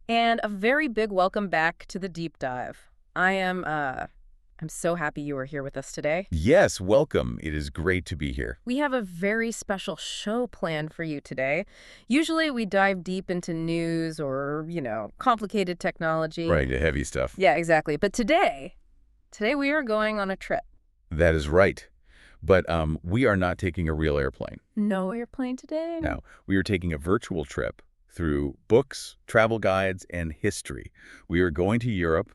And a very big welcome back to the deep dive. I'm so happy you are here with us today. Yes, welcome. It is great to be here. We have a very special show planned for you today. Usually we dive deep into news or, complicated technology. Right, the heavy stuff. Yeah, exactly. But today we are going on a trip. That is right. But we are not taking a real airplane. No airplane today? No, we are taking a virtual trip through books, travel guides, and history. We are going to Europe,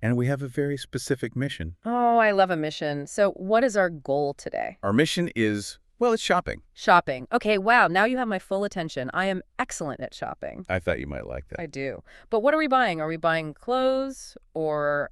and we have a very specific mission. Oh, I love a mission. So what is our goal today? Our mission is, well, it's shopping. Shopping. Okay, wow, now you have my full attention. I am excellent at shopping. I thought you might like that. I do. But what are we buying? Are we buying clothes or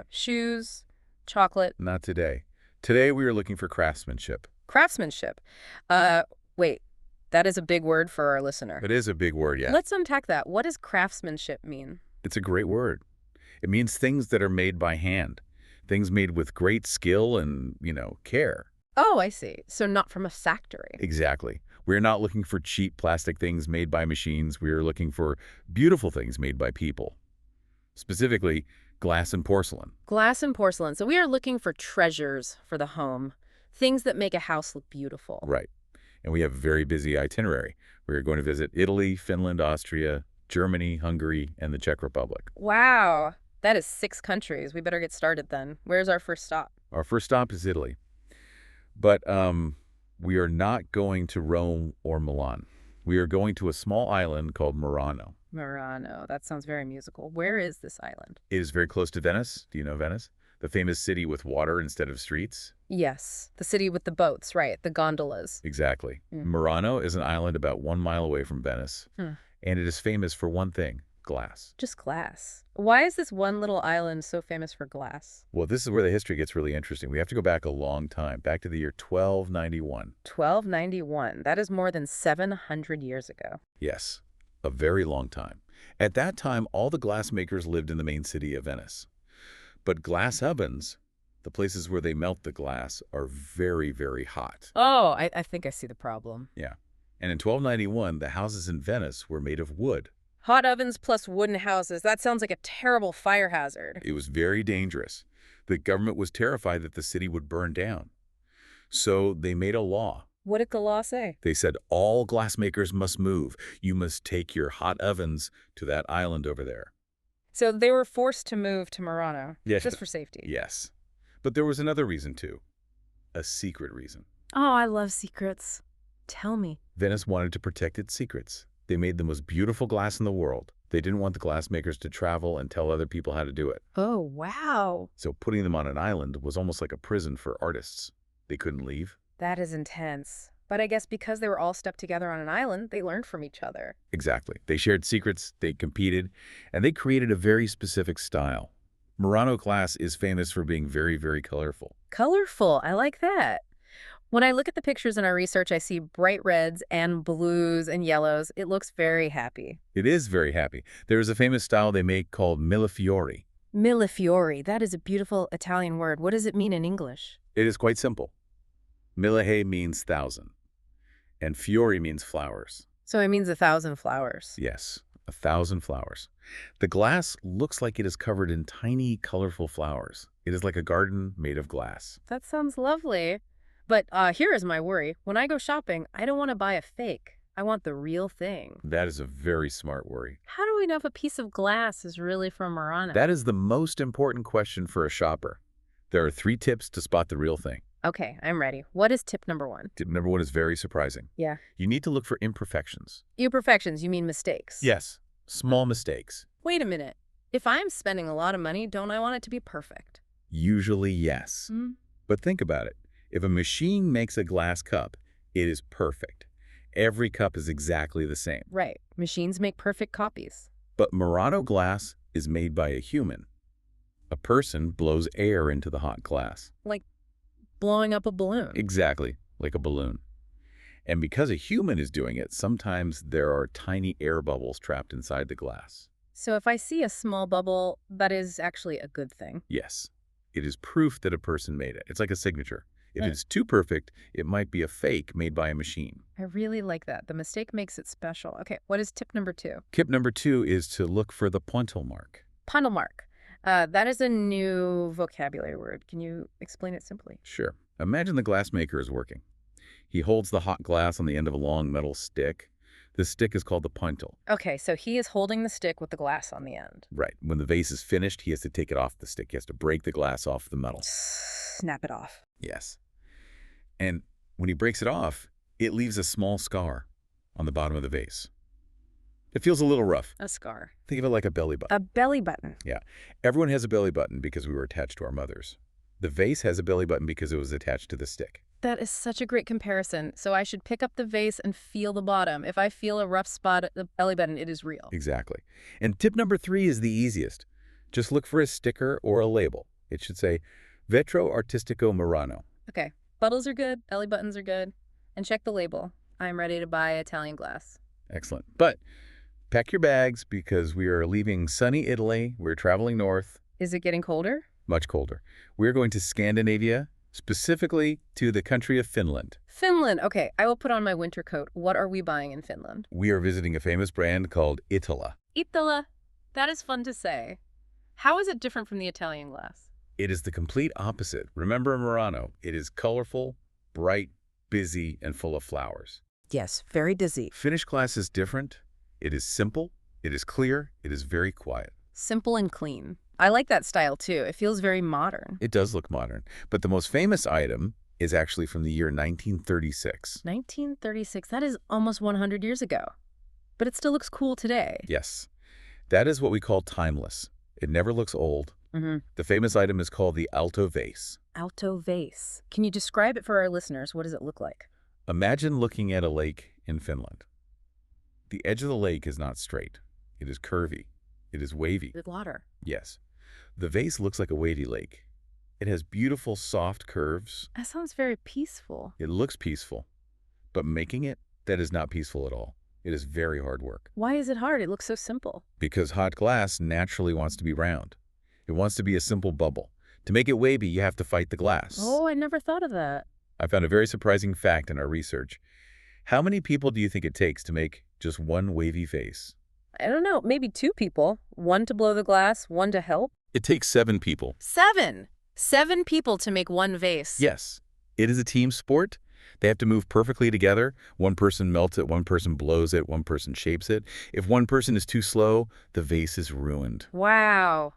shoes, chocolate? Not today. Today we are looking for craftsmanship. Craftsmanship. Wait, that is a big word for our listener. It is a big word, yeah. Let's unpack that. What does craftsmanship mean? It's a great word. It means things that are made by hand, things made with great skill and, care. Oh, I see. So not from a factory. Exactly. We're not looking for cheap plastic things made by machines. We're looking for beautiful things made by people. Specifically, glass and porcelain. Glass and porcelain. So we are looking for treasures for the home, things that make a house look beautiful. Right. And we have a very busy itinerary. We're going to visit Italy, Finland, Austria, Germany, Hungary, and the Czech Republic. Wow. That is 6 countries. We better get started then. Where's our first stop? Our first stop is Italy. But we are not going to Rome or Milan. We are going to a small island called Murano. Murano. That sounds very musical. Where is this island? It is very close to Venice. Do you know Venice? The famous city with water instead of streets? Yes. The city with the boats, right? The gondolas. Exactly. Murano is an island about 1 mile away from Venice. And it is famous for one thing, glass. Just glass. Why is this one little island so famous for glass? Well, this is where the history gets really interesting. We have to go back a long time, back to the year 1291. 1291. That is more than 700 years ago. Yes, a very long time. At that time, all the glassmakers lived in the main city of Venice. But glass ovens, the places where they melt the glass, are very, very hot. Oh, I think I see the problem. Yeah. And in 1291, the houses in Venice were made of wood. Hot ovens plus wooden houses. That sounds like a terrible fire hazard. It was very dangerous. The government was terrified that the city would burn down. So they made a law. What did the law say? They said all glassmakers must move. You must take your hot ovens to that island over there. So they were forced to move to Murano, Yes. just for safety. Yes. But there was another reason, too. A secret reason. Oh, I love secrets. Tell me. Venice wanted to protect its secrets. They made the most beautiful glass in the world. They didn't want the glassmakers to travel and tell other people how to do it. Oh, wow. So putting them on an island was almost like a prison for artists. They couldn't leave. That is intense. But I guess because they were all stuck together on an island, they learned from each other. Exactly. They shared secrets, they competed, and they created a very specific style. Murano glass is famous for being very, very colorful. Colorful. I like that. When I look at the pictures in our research, I see bright reds and blues and yellows. It looks very happy. It is very happy. There is a famous style they make called millefiori. Millefiori. That is a beautiful Italian word. What does it mean in English? It is quite simple. Mille means 1,000, and fiori means flowers. So it means 1,000 flowers. Yes, 1,000 flowers. The glass looks like it is covered in tiny, colorful flowers. It is like a garden made of glass. That sounds lovely. But here is my worry. When I go shopping, I don't want to buy a fake. I want the real thing. That is a very smart worry. How do we know if a piece of glass is really from Murano? That is the most important question for a shopper. There are 3 tips to spot the real thing. Okay, I'm ready. What is tip number 1? Tip number 1 is very surprising. Yeah. You need to look for imperfections. Imperfections, you mean mistakes? Yes, small mistakes. Wait a minute. If I'm spending a lot of money, don't I want it to be perfect? Usually, yes. But think about it. If a machine makes a glass cup, it is perfect. Every cup is exactly the same. Right. Machines make perfect copies. But Murano glass is made by a human. A person blows air into the hot glass. Like blowing up a balloon. Exactly, like a balloon. And because a human is doing it, sometimes there are tiny air bubbles trapped inside the glass. So if I see a small bubble, that is actually a good thing. Yes, it is proof that a person made it. It's like a signature. If it's too perfect, it might be a fake made by a machine. I really like that. The mistake makes it special. Okay, what is tip number 2? Tip number 2 is to look for the pointil mark. Pointil mark. That is a new vocabulary word. Can you explain it simply? Sure. Imagine the glassmaker is working. He holds the hot glass on the end of a long metal stick. This stick is called the pointil. Okay, so he is holding the stick with the glass on the end. Right. When the vase is finished, he has to take it off the stick. He has to break the glass off the metal. Snap it off. Yes. And when he breaks it off, it leaves a small scar on the bottom of the vase. It feels a little rough. A scar. Think of it like a belly button. A belly button. Yeah. Everyone has a belly button because we were attached to our mothers. The vase has a belly button because it was attached to the stick. That is such a great comparison. So I should pick up the vase and feel the bottom. If I feel a rough spot at the belly button, it is real. Exactly. And tip number 3 is the easiest. Just look for a sticker or a label. It should say, Vetro Artistico Murano. Okay. Buttons are good. Belly buttons are good. And check the label. I'm ready to buy Italian glass. Excellent. But pack your bags because we are leaving sunny Italy. We're traveling north. Is it getting colder? Much colder. We're going to Scandinavia, specifically to the country of Finland. Finland. Okay, I will put on my winter coat. What are we buying in Finland? We are visiting a famous brand called Iittala. Iittala. That is fun to say. How is it different from the Italian glass? It is the complete opposite. Remember Murano. It is colorful, bright, busy, and full of flowers. Yes, very dizzy. Finnish glass is different. It is simple, it is clear, it is very quiet. Simple and clean. I like that style too. It feels very modern. It does look modern, but the most famous item is actually from the year 1936. 1936, that is almost 100 years ago. But it still looks cool today. Yes, that is what we call timeless. It never looks old. The famous item is called the Altovase. Altovase. Can you describe it for our listeners? What does it look like? Imagine looking at a lake in Finland. The edge of the lake is not straight. It is curvy. It is wavy. With water. Yes. The vase looks like a wavy lake. It has beautiful, soft curves. That sounds very peaceful. It looks peaceful. But making it, that is not peaceful at all. It is very hard work. Why is it hard? It looks so simple. Because hot glass naturally wants to be round. It wants to be a simple bubble. To make it wavy, you have to fight the glass. Oh, I never thought of that. I found a very surprising fact in our research. How many people do you think it takes to make just one wavy vase? I don't know, maybe 2 people. 1 to blow the glass, 1 to help. It takes 7 people. 7! 7 people to make one vase. Yes. It is a team sport. They have to move perfectly together. One person melts it, one person blows it, one person shapes it. If one person is too slow, the vase is ruined. Wow.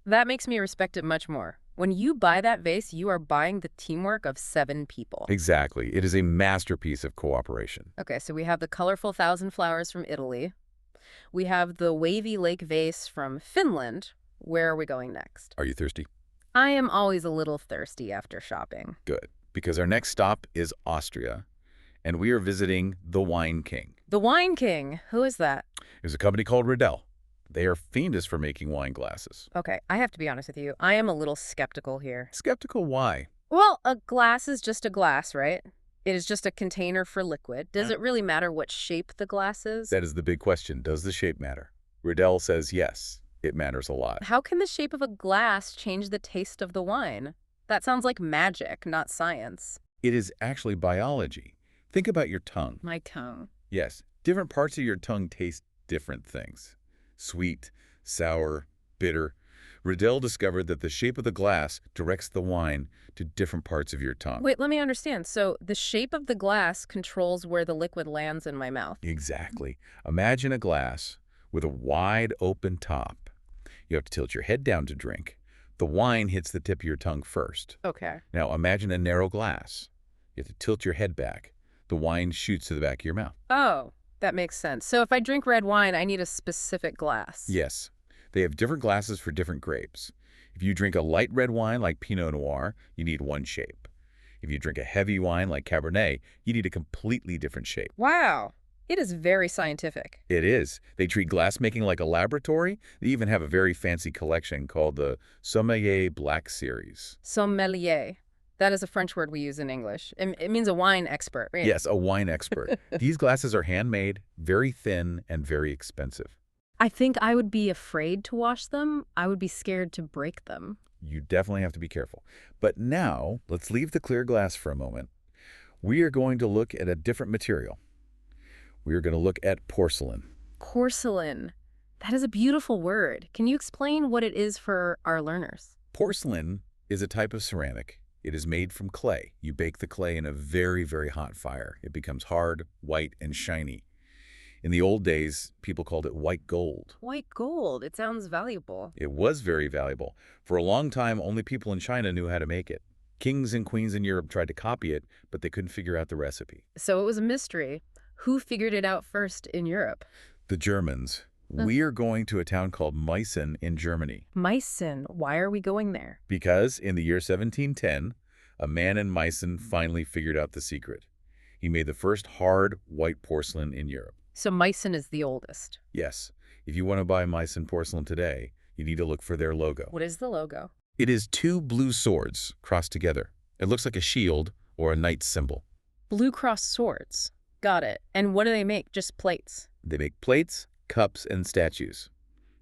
That makes me respect it much more. When you buy that vase, you are buying the teamwork of 7 people. Exactly. It is a masterpiece of cooperation. Okay, so we have the colorful thousand flowers from Italy. We have the wavy lake vase from Finland. Where are we going next? Are you thirsty? I am always a little thirsty after shopping. Good. Because our next stop is Austria, and we are visiting the Wine King. The Wine King. Who is that? There's a company called Riedel. They are famous for making wine glasses. Okay, I have to be honest with you. I am a little skeptical here. Skeptical why? Well, a glass is just a glass, right? It is just a container for liquid. Does it really matter what shape the glass is? That is the big question. Does the shape matter? Riedel says yes, it matters a lot. How can the shape of a glass change the taste of the wine? That sounds like magic, not science. It is actually biology. Think about your tongue. My tongue. Yes, different parts of your tongue taste different things. Sweet, sour, bitter. Riedel discovered that the shape of the glass directs the wine to different parts of your tongue. Wait, let me understand. So the shape of the glass controls where the liquid lands in my mouth. Exactly. Imagine a glass with a wide open top. You have to tilt your head down to drink. The wine hits the tip of your tongue first. Okay. Now imagine a narrow glass. You have to tilt your head back. The wine shoots to the back of your mouth. Oh, that makes sense. So if I drink red wine, I need a specific glass. Yes. They have different glasses for different grapes. If you drink a light red wine like Pinot Noir, you need one shape. If you drink a heavy wine like Cabernet, you need a completely different shape. Wow. It is very scientific. It is. They treat glassmaking like a laboratory. They even have a very fancy collection called the Sommelier Black Series. Sommelier. That is a French word we use in English. It means a wine expert, right? Yes, a wine expert. These glasses are handmade, very thin, and very expensive. I think I would be afraid to wash them. I would be scared to break them. You definitely have to be careful. But now, let's leave the clear glass for a moment. We are going to look at a different material. We are going to look at porcelain. Porcelain. That is a beautiful word. Can you explain what it is for our learners? Porcelain is a type of ceramic. It is made from clay. You bake the clay in a very, very hot fire. It becomes hard, white, and shiny. In the old days, people called it white gold. White gold. It sounds valuable. It was very valuable. For a long time, only people in China knew how to make it. Kings and queens in Europe tried to copy it, but they couldn't figure out the recipe. So it was a mystery. Who figured it out first in Europe? The Germans. We are going to a town called Meissen in Germany. Meissen. Why are we going there? Because in the year 1710, a man in Meissen finally figured out the secret. He made the first hard, white porcelain in Europe. So Meissen is the oldest. Yes, if you want to buy Meissen porcelain today, you need to look for their logo. What is the logo? It is two blue swords crossed together. It looks like a shield or a knight's symbol. Blue cross swords. Got it. And what do they make? Just plates? They make plates, cups, and statues.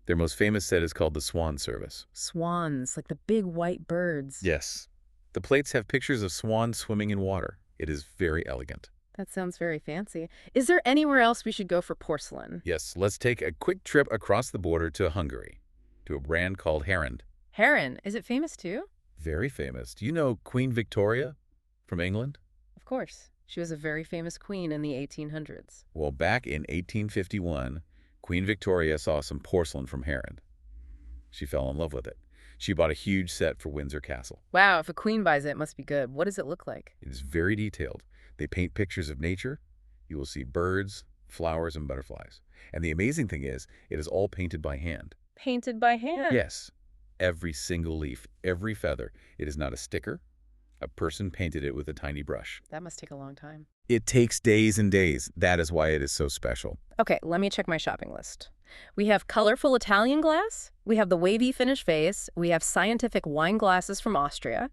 Their most famous set is called the Swan Service. Swans, like the big white birds. Yes. The plates have pictures of swans swimming in water. It is very elegant. That sounds very fancy. Is there anywhere else we should go for porcelain? Yes, let's take a quick trip across the border to Hungary, to a brand called Herend. Herend, is it famous too? Very famous. Do you know Queen Victoria from England? Of course. She was a very famous queen in the 1800s. Well, back in 1851, Queen Victoria saw some porcelain from Herend. She fell in love with it. She bought a huge set for Windsor Castle. Wow, if a queen buys it, it must be good. What does it look like? It is very detailed. They paint pictures of nature. You will see birds, flowers, and butterflies. And the amazing thing is, it is all painted by hand. Painted by hand? Yes. Every single leaf, every feather. It is not a sticker. A person painted it with a tiny brush. That must take a long time. It takes days and days. That is why it is so special. Okay, let me check my shopping list. We have colorful Italian glass, we have the wavy finish vase, we have scientific wine glasses from Austria,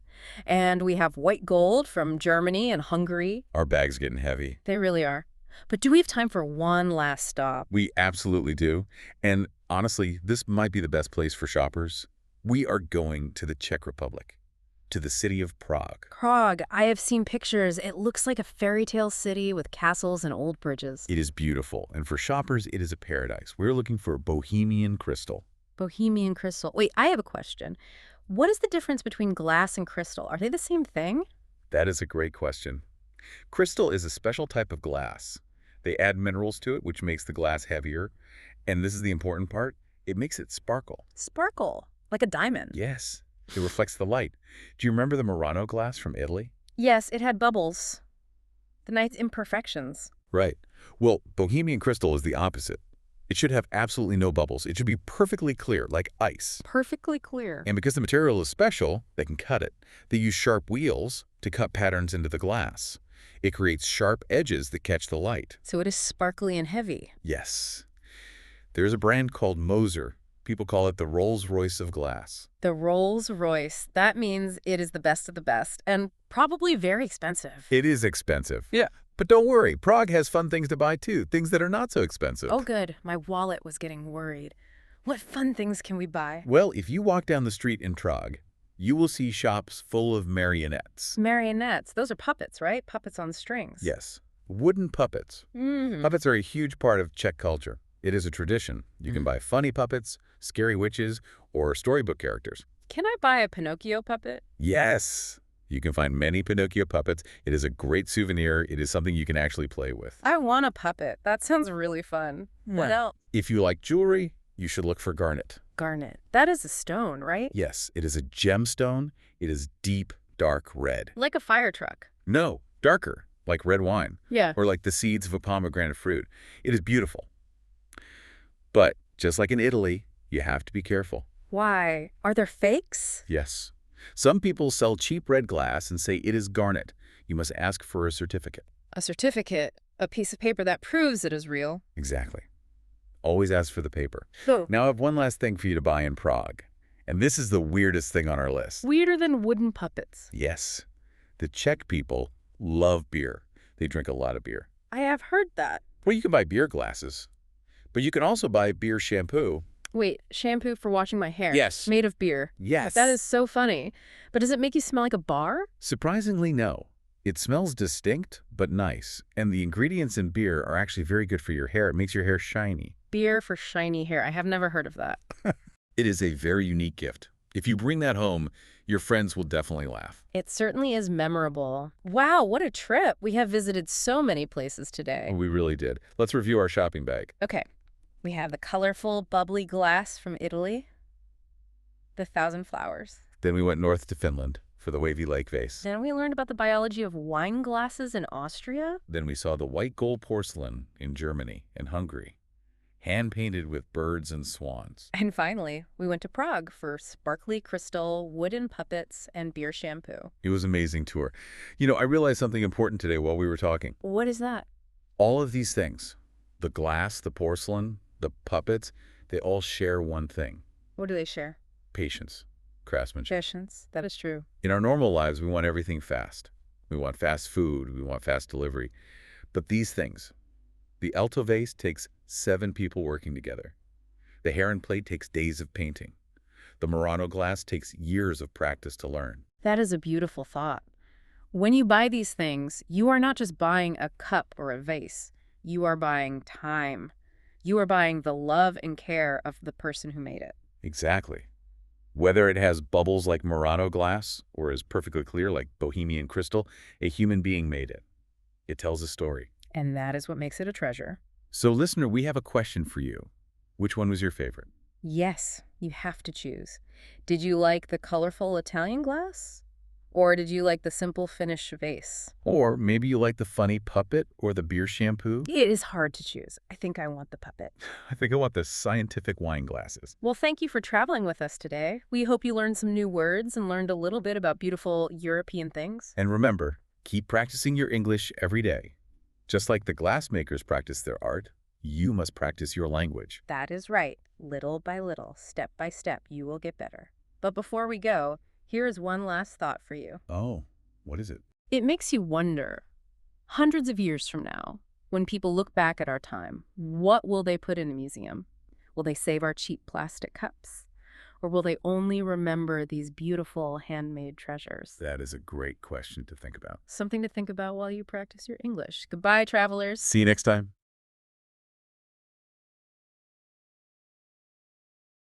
and we have white gold from Germany and Hungary. Our bag's getting heavy. They really are. But do we have time for one last stop? We absolutely do. And honestly, this might be the best place for shoppers. We are going to the Czech Republic, to the city of Prague. Prague. I have seen pictures. It looks like a fairy tale city with castles and old bridges. It is beautiful, and for shoppers, it is a paradise. We're looking for Bohemian crystal. Bohemian crystal. Wait, I have a question. What is the difference between glass and crystal? Are they the same thing? That is a great question. Crystal is a special type of glass. They add minerals to it, which makes the glass heavier. And this is the important part. It makes it sparkle. Sparkle, like a diamond. Yes, it reflects the light. Do you remember the Murano glass from Italy? Yes, it had bubbles. The night's imperfections. Right. Well, Bohemian crystal is the opposite. It should have absolutely no bubbles. It should be perfectly clear, like ice. Perfectly clear. And because the material is special, they can cut it. They use sharp wheels to cut patterns into the glass. It creates sharp edges that catch the light. So it is sparkly and heavy. Yes. There's a brand called Moser. People call it the Rolls-Royce of glass. The Rolls-Royce. That means it is the best of the best and probably very expensive. It is expensive. Yeah. But don't worry, Prague has fun things to buy too, things that are not so expensive. Oh, good. My wallet was getting worried. What fun things can we buy? Well, if you walk down the street in Prague, you will see shops full of marionettes. Marionettes. Those are puppets, right? Puppets on strings. Yes. Wooden puppets. Mm. Puppets are a huge part of Czech culture. It is a tradition. You can buy funny puppets, scary witches, or storybook characters. Can I buy a Pinocchio puppet? Yes. You can find many Pinocchio puppets. It is a great souvenir. It is something you can actually play with. I want a puppet. That sounds really fun. What else? If you like jewelry, you should look for Garnet. Garnet. That is a stone, right? Yes, it is a gemstone. It is deep, dark red. Like a fire truck. No, darker, like red wine. Yeah. Or like the seeds of a pomegranate fruit. It is beautiful. But just like in Italy, you have to be careful. Why? Are there fakes? Yes. Some people sell cheap red glass and say it is garnet. You must ask for a certificate. A certificate. A piece of paper that proves it is real. Exactly. Always ask for the paper. So, Now I have one last thing for you to buy in Prague. And this is the weirdest thing on our list. weirder than wooden puppets. Yes. The Czech people love beer. They drink a lot of beer. I have heard that. Well, you can buy beer glasses. But you can also buy beer shampoo Wait, shampoo for washing my hair. Yes. Made of beer. Yes. That is so funny. But does it make you smell like a bar? Surprisingly, no. It smells distinct, but nice. And the ingredients in beer are actually very good for your hair. It makes your hair shiny. Beer for shiny hair. I have never heard of that. It is a very unique gift. If you bring that home, your friends will definitely laugh. It certainly is memorable. Wow, what a trip. We have visited so many places today. We really did. Let's review our shopping bag. Okay. We have the colorful, bubbly glass from Italy. The thousand flowers. Then we went north to Finland for the wavy lake vase. Then we learned about the biology of wine glasses in Austria. Then we saw the white gold porcelain in Germany and Hungary, hand-painted with birds and swans. And finally, we went to Prague for sparkly crystal, wooden puppets, and beer shampoo. It was an amazing tour. You know, I realized something important today while we were talking. What is that? All of these things, the glass, the porcelain, the puppets, they all share one thing: What do they share? patience, craftsmanship. Patience. That is true. In our normal lives, we want everything fast. We want fast food, we want fast delivery. But these things, the Altovase takes 7 people working together. The Herend plate takes days of painting. The Murano glass takes years of practice to learn. That is a beautiful thought. When you buy these things, you are not just buying a cup or a vase. You are buying time. You are buying the love and care of the person who made it. Exactly. Whether it has bubbles like Murano glass or is perfectly clear like Bohemian crystal, a human being made it. It tells a story. And that is what makes it a treasure. So, listener, we have a question for you. Which one was your favorite? Yes, you have to choose. Did you like the colorful Italian glass? Or did you like the simple Finnish vase? Or maybe you like the funny puppet or the beer shampoo? It is hard to choose. I think I want the puppet. I think I want the scientific wine glasses. Well, thank you for traveling with us today. We hope you learned some new words and learned a little bit about beautiful European things. And remember, keep practicing your English every day. Just like the glassmakers practice their art, you must practice your language. That is right. Little by little, step by step, you will get better. But before we go, here is one last thought for you. Oh, what is it? It makes you wonder, hundreds of years from now, when people look back at our time, what will they put in a museum? Will they save our cheap plastic cups? Or will they only remember these beautiful handmade treasures? That is a great question to think about. Something to think about while you practice your English. Goodbye, travelers. See you next time.